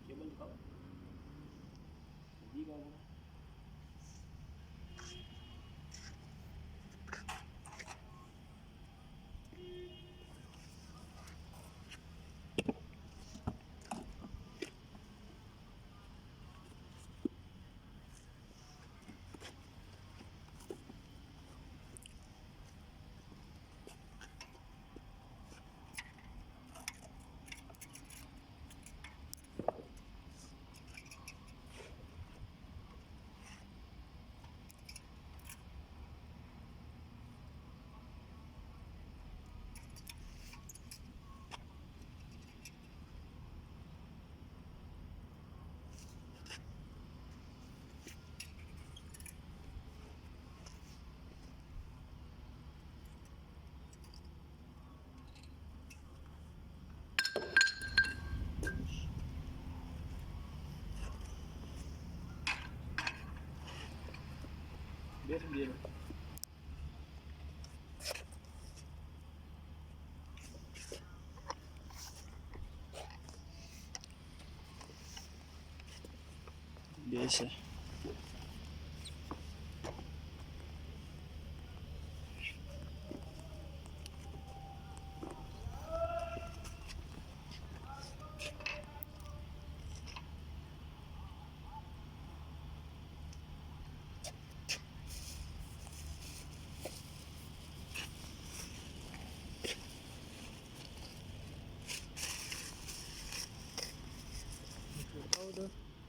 Cable दिखाओ ठीक है। बैठ लिए बेस है।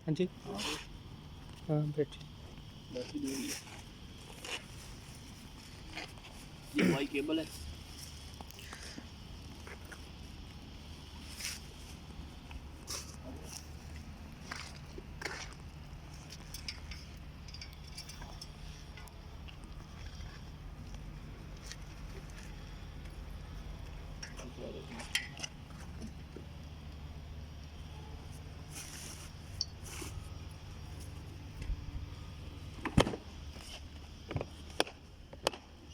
हाँ जी, हाँ बैठिए। बैटरी दे रही है। ये वाई केबल है।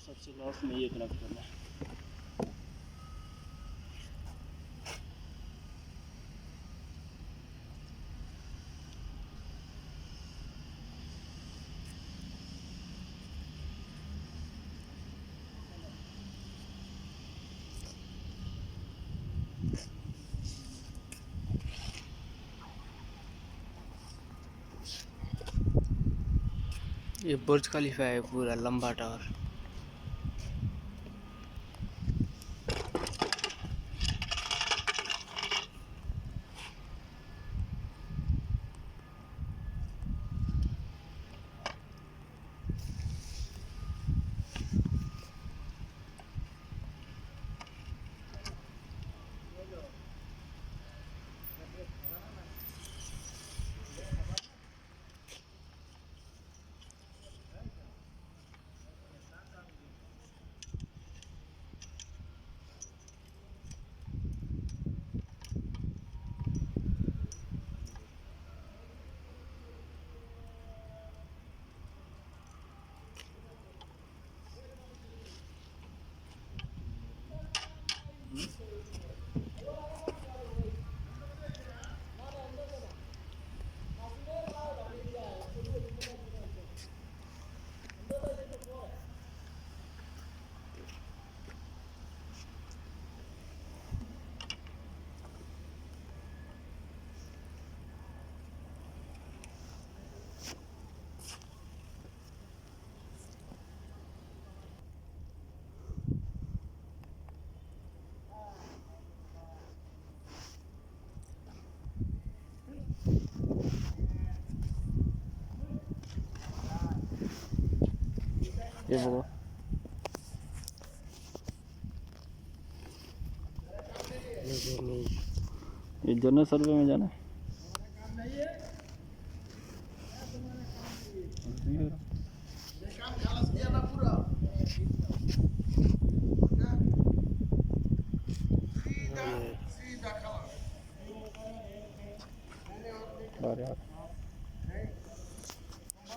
सबसे लास्ट में ये कनेक्ट करना है। ये बुर्ज खलीफा है, पूरा लंबा टावर। ये वो ये जनरल सर्वे में जाना है।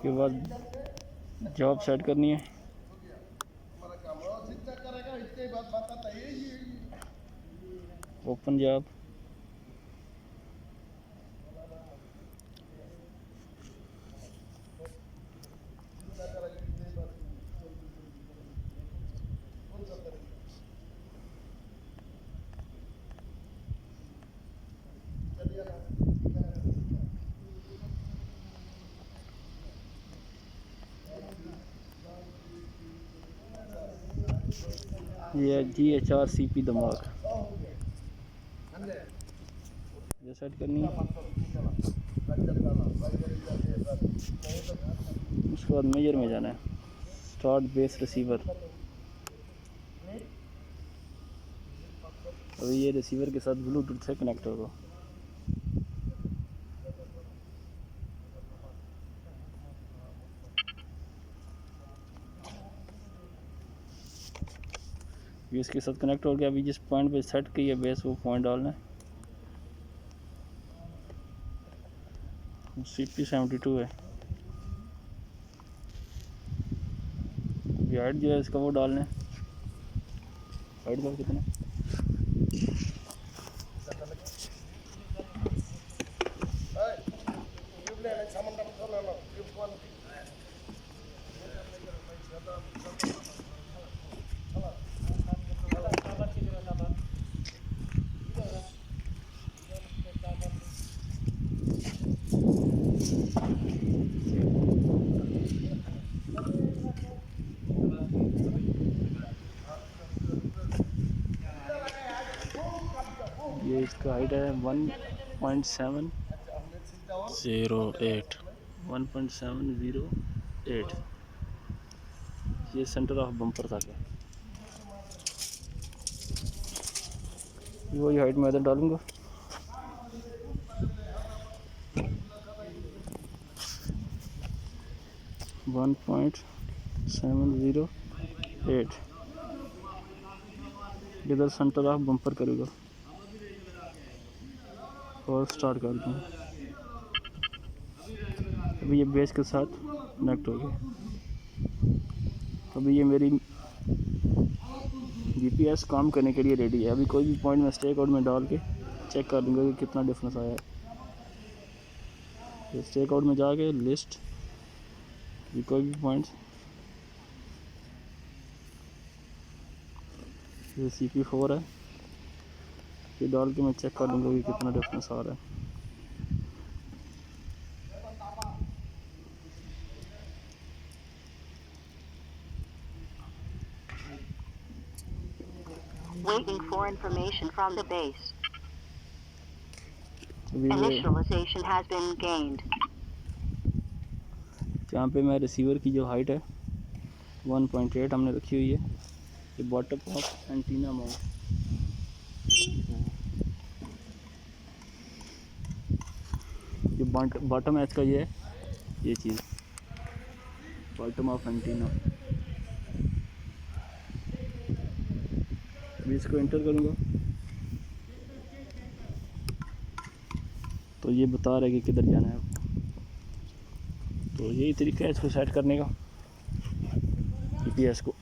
उसके बाद जॉब सेट करनी है। ओपन जॉब, ये GHRCP दिमाग ये सेट करनी है। उसके बाद मेजर में जाना है, स्टार्ट बेस रिसीवर। अभी ये रिसीवर के साथ ब्लूटूथ से कनेक्ट होगा। ये इसके साथ कनेक्ट हो गया। अभी जिस पॉइंट पे सेट की है बेस, वो पॉइंट डालना है। CP72 है। हाइट जो है इसका वो डालना है। हाइट का कितना? ये इसका हाइट है 1.708। 1.708। ये सेंटर ऑफ बम्पर तक है। वही हाइट में इधर डालूंगा। वन 1.708 इधर सेंटर ऑफ बम्पर करेगा और स्टार्ट कर दूँ। अभी ये बेस के साथ कनेक्ट हो गया। अभी ये मेरी GPS काम करने के लिए रेडी है। अभी कोई भी पॉइंट मैं स्टेक आउट में डाल के चेक कर लूँगा कि कितना डिफरेंस आया है। तो स्टेक आउट में जाके लिस्ट, कोई भी पॉइंट, ये CP4 है, ये डाल के मैं चेक कर लूँगा कि कितना डिफरेंस आ रहा है। Waiting for information from the base. अभी Initialization has been gained. यहाँ पे मैं रिसीवर की जो हाइट है 1.8 हमने रखी हुई है। ये बॉटम ऑफ एंटीना माउंट, ये बॉटम है इसका, ये है ये चीज़, बॉटम ऑफ एंटीना। अभी इसको इंटर करूँगा तो ये बता रहा है कि किधर जाना है। तो यही तरीका है इसको सेट करने का, GPS को।